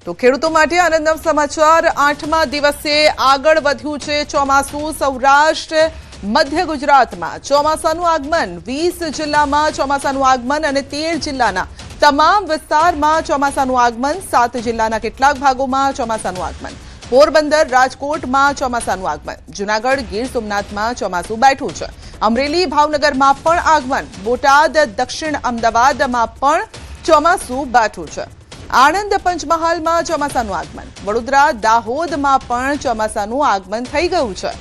તો ખેડૂતો માટે આનંદના સમાચાર 8મા દિવસે આગળ વધ્યું છે ચોમાસું। સૌરાષ્ટ્ર મધ્ય ગુજરાતમાં ચોમાસાનું આગમન, 20 જિલ્લામાં ચોમાસાનું આગમન અને 13 જિલ્લાના તમામ વિસ્તારમાં ચોમાસાનું આગમન, 7 જિલ્લાના કેટલાક ભાગોમાં ચોમાસાનું આગમન, પોરબંદર રાજકોટમાં ચોમાસાનું આગમન, જૂનાગઢ ગીર સોમનાથમાં ચોમાસું બેઠું છે, અમરેલી ભાવનગરમાં પણ આગમન, બોટાદ દક્ષિણ અમદાવાદમાં પણ ચોમાસું બેઠું છે, આણંદ પંચમહાલમાં ચોમાસાનું આગમન, વડોદરા દાહોદમાં પણ ચોમાસાનું આગમન થઈ ગયું છે।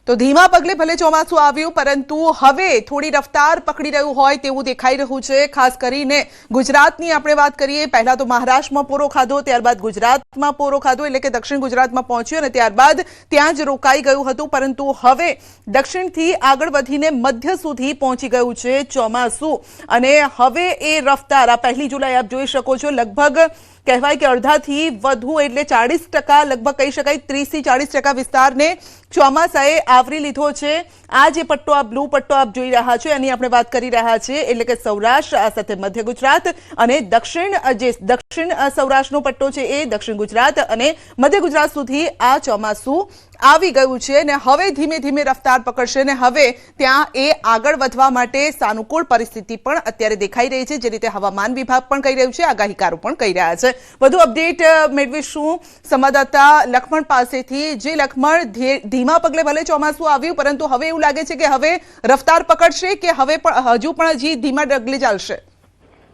તો ધીમા પગલે ભલે ચોમાસું આવ્યું પરંતુ હવે થોડી રફતાર પકડી રહ્યું હોય તેવું દેખાઈ રહ્યું છે। ખાસ કરીને ગુજરાતની આપણે વાત કરીએ, પહેલા તો મહારાષ્ટ્રમાં પોરો ખાધો, ત્યારબાદ ગુજરાતમાં પોરો ખાધો એટલે કે દક્ષિણ ગુજરાતમાં પહોંચ્યો અને ત્યારબાદ ત્યાં જ રોકાઈ ગયું હતું, પરંતુ હવે દક્ષિણથી આગળ વધીને મધ્ય સુધી પહોંચી ગયું છે ચોમાસું અને હવે એ રફતાર આ 1 જુલાઈ આપ જોઈ શકો છો, લગભગ કહેવાય કે અડધાથી વધુ એટલે 40%, લગભગ કહી શકાય 30 થી 40% વિસ્તારને ચોમાસાએ આવરી લીધો છે। આ જે પટ્ટો, આ બ્લુ પટ્ટો આપ જોઈ રહ્યા છો એની આપણે વાત કરી રહ્યા છીએ, એટલે કે સૌરાષ્ટ્ર આ સાથે મધ્ય ગુજરાત અને દક્ષિણ સૌરાષ્ટ્રનો પટ્ટો છે એ દક્ષિણ ગુજરાત અને મધ્ય ગુજરાત સુધી આ ચોમાસું આવી ગયું છે અને હવે ધીમે ધીમે રફતાર પકડશે અને હવે ત્યાં એ આગળ વધવા માટે સાનુકૂળ પરિસ્થિતિ પણ અત્યારે દેખાઈ રહી છે, જે રીતે હવામાન વિભાગ પણ કહી રહ્યું છે, આગાહીકારો પણ કહી રહ્યા છે। વધુ અપડેટ મેળવીશું સંવાદદાતા લખમણ પાસેથી। જે લખમણ, ધીમા પગલે ભલે ચોમાસું આવ્યું પરંતુ હવે એવું લાગે છે કે હવે રફતાર પકડશે કે હવે પણ હજુ પણ ધીમા ડગલે ચાલશે?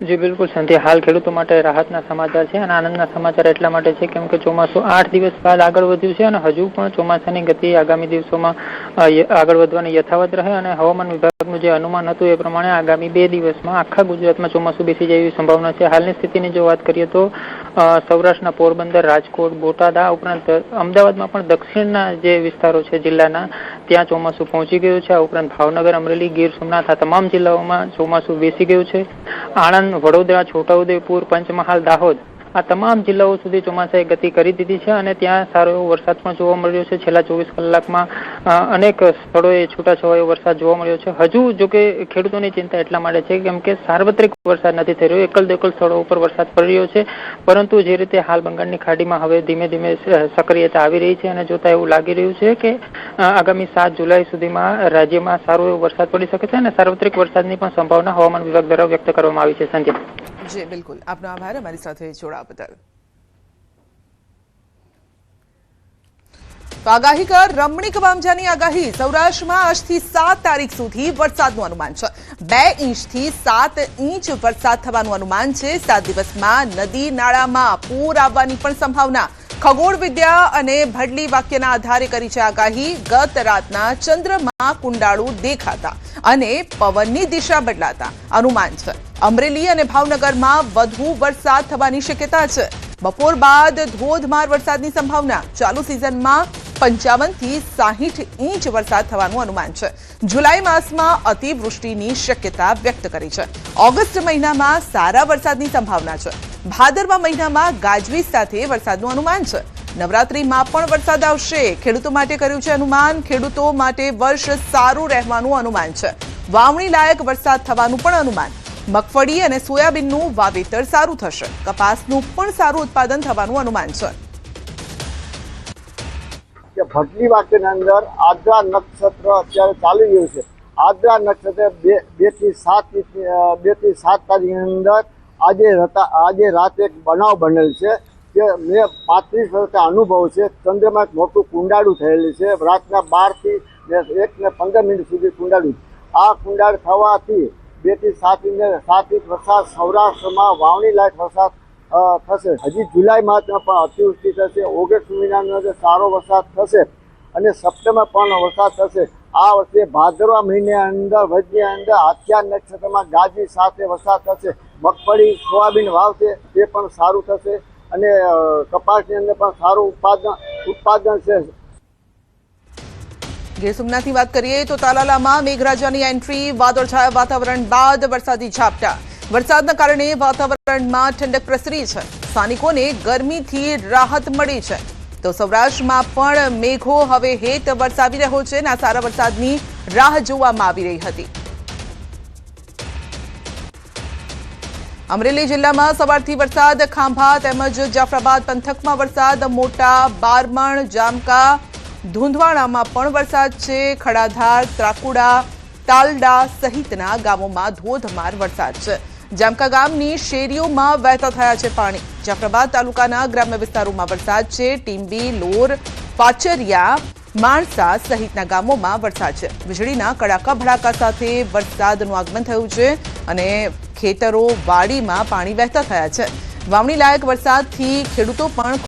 जी बिल्कुल संध्या, हाल खेडूतो माटे राहतना समाचार छे अने आनंदना समाचार एटला माटे छे केम के ચોમાસું 8 દિવસ बाद આગળ વધ્યું છે અને હજુ પણ ચોમાસાની ગતિ આગામી દિવસોમાં આગળ વધવાની યથાવત રહે અને હવામાન વિભાગનું જે અનુમાન હતું એ પ્રમાણે આગામી 2 દિવસમાં આખા ગુજરાતમાં ચોમાસું બેસી જાય એવી સંભાવના છે। હાલની સ્થિતિની જો વાત કરીએ તો સૌરાષ્ટ્રના પોરબંદર, રાજકોટ, બોટાદ આ ઉપરાંત અમદાવાદમાં પણ દક્ષિણના જે વિસ્તારો છે જિલ્લાના ત્યાં ચોમાસું પહોંચી ગયું છે। આ ઉપરાંત ભાવનગર, અમરેલી, ગીર સોમનાથ આ તમામ જિલ્લાઓમાં ચોમાસું બેસી ગયું છે। આણંદ, વડોદરા, છોટાઉદેપુર, પંચમહાલ, દાહોદ આ તમામ જિલ્લાઓ સુધી ચોમાસાએ ગતિ કરી દીધી છે અને ત્યાં સારો એવો વરસાદ પણ જોવા મળ્યો છે। છેલ્લા 24 કલાકમાં અનેક સ્થળોએ છૂટાછવાયો વરસાદ જોવા મળ્યો છે। હજુ જો કે ખેડૂતોની ચિંતા એટલા માટે છે કેમ કે સાર્વત્રિક વરસાદ નથી થઈ રહ્યો, એકલ દોકલ સ્થળો ઉપર વરસાદ પડી રહ્યો છે, પરંતુ જે રીતે હાલ બંગાળની ખાડીમાં હવે ધીમે ધીમે સક્રિયતા આવી રહી છે અને જોતા એવું લાગી રહ્યું છે કે આગામી 7 જુલાઈ સુધીમાં રાજ્યમાં સારો એવો વરસાદ પડી શકે છે અને સાર્વત્રિક વરસાદની પણ સંભાવના હવામાન વિભાગ દ્વારા વ્યક્ત કરવામાં આવી છે। સંજય જી બિલકુલ, આપનો આભાર અમારી સાથે જોડાવા બદલ। તો આગાહીકાર રમણીક વામજાની આગાહી, સૌરાષ્ટ્રમાં આજથી 7 તારીખ સુધી વરસાદનું અનુમાન છે। 2 ઇંચથી 7 ઇંચ વરસાદ થવાનું અનુમાન છે। 7 દિવસમાં નદી નાળામાં પૂર આવવાની પણ સંભાવના। ખગોળ વિદ્યા અને ભડલી વાક્યના આધારે કરી છે આગાહી। ગત રાતના ચંદ્રમાં કુંડાળું દેખાતા અને પવનની દિશા બદલાતા અનુમાન છે। અમરેલી અને ભાવનગરમાં વધુ વરસાદ થવાની શક્યતા છે। બપોર બાદ ધોધમાર વરસાદની સંભાવના। ચાલુ સિઝનમાં 55 થી 60 ઇંચ વરસાદ થવાનું અનુમાન છે। જુલાઈ માસમાં અતિવૃષ્ટિની શક્યતા વ્યક્ત કરી છે। ઓગસ્ટ મહિનામાં સારા વરસાદની સંભાવના છે। ભાદરવા મહિનામાં ગાજવીજ સાથે વરસાદનું અનુમાન છે। નવરાત્રીમાં પણ વરસાદ આવશે। ખેડૂતો માટે કર્યું છે અનુમાન। ખેડૂતો માટે વર્ષ સારું રહેવાનું અનુમાન છે। વાવણી લાયક વરસાદ થવાનું પણ અનુમાન। મગફળી અને સોયાબીનનું વાવેતર સારું થશે। કપાસનું પણ સારું ઉત્પાદન થવાનું અનુમાન છે। ભટલી વાક્યના અંદર આદ્રા નક્ષત્ર અત્યારે ચાલી રહ્યું છે। આદ્રા નક્ષત્ર 2 થી 7 તારીખની અંદર આજે રાતે એક બનાવ બનેલ છે કે મેં 35 વર્ષના અનુભવ છે। ચંદ્રમાં એક મોટું કુંડાળું થયેલું છે। રાતના 12 થી 1 ને 15 મિનિટ સુધી કુંડાળું, આ કુંડાળ થવાથી 2 થી 7 ઇંચ વરસાદ સૌરાષ્ટ્રમાં વાવણી લાયક વરસાદ થશે। હજી જુલાઈ માસમાં પણ અતિવૃષ્ટિ થશે। ઓગસ્ટ મહિનાની અંદર સારો વરસાદ થશે અને સપ્ટેમ્બર પણ વરસાદ થશે। આ વર્ષે ભાદરવા મહિના અંદર વચની અંદર હાથિયા નક્ષત્રમાં ગાજવી સાથે વરસાદ થશે। મગફળી, સોયાબીન વાવશે તે પણ સારું થશે અને કપાસની અંદર પણ સારું ઉત્પાદન છે। ગીર સોમનાથની વાત કરીએ તો તાલાલામાં મેઘરાજાની એન્ટ્રી, વાદળછાયા વાતાવરણ બાદ વરસાદી ઝાપટા। વરસાદના કારણે વાતાવરણમાં ઠંડક પ્રસરી છે। સ્થાનિકોને ગરમીથી રાહત મળી છે। તો સૌરાષ્ટ્રમાં પણ મેઘો હવે હેત વરસાવી રહ્યો છે અને આ સારા વરસાદની રાહ જોવામાં આવી રહી હતી। અમરેલી જિલ્લામાં સવારથી વરસાદ, ખાંભા તેમજ જાફરાબાદ પંથકમાં વરસાદ, મોટા બારમણ, જામકા, ધુંધવાણામાં પણ વરસાદ છે. ખડાધાર, ત્રાકુડા, તાલડા સહિતના ગામોમાં ધોધમાર વરસાદ છે. જામકા ગામની શેરીઓમાં વહેતા થયા છે પાણી. જાફરાબાદ તાલુકાના ગ્રામ્ય વિસ્તારોમાં વરસાદ છે. ટીંબી, લોર, પાચરિયા, માણસા સહિતના ગામોમાં વરસાદ છે. વીજળીના કડાકા ભડાકા સાથે વરસાદનું આગમન થયું છે અને ખેતરો, વાડીમાં પાણી વહેતા થયા છે. વાવણી લાયક વરસાદથી ખેડૂતો પણ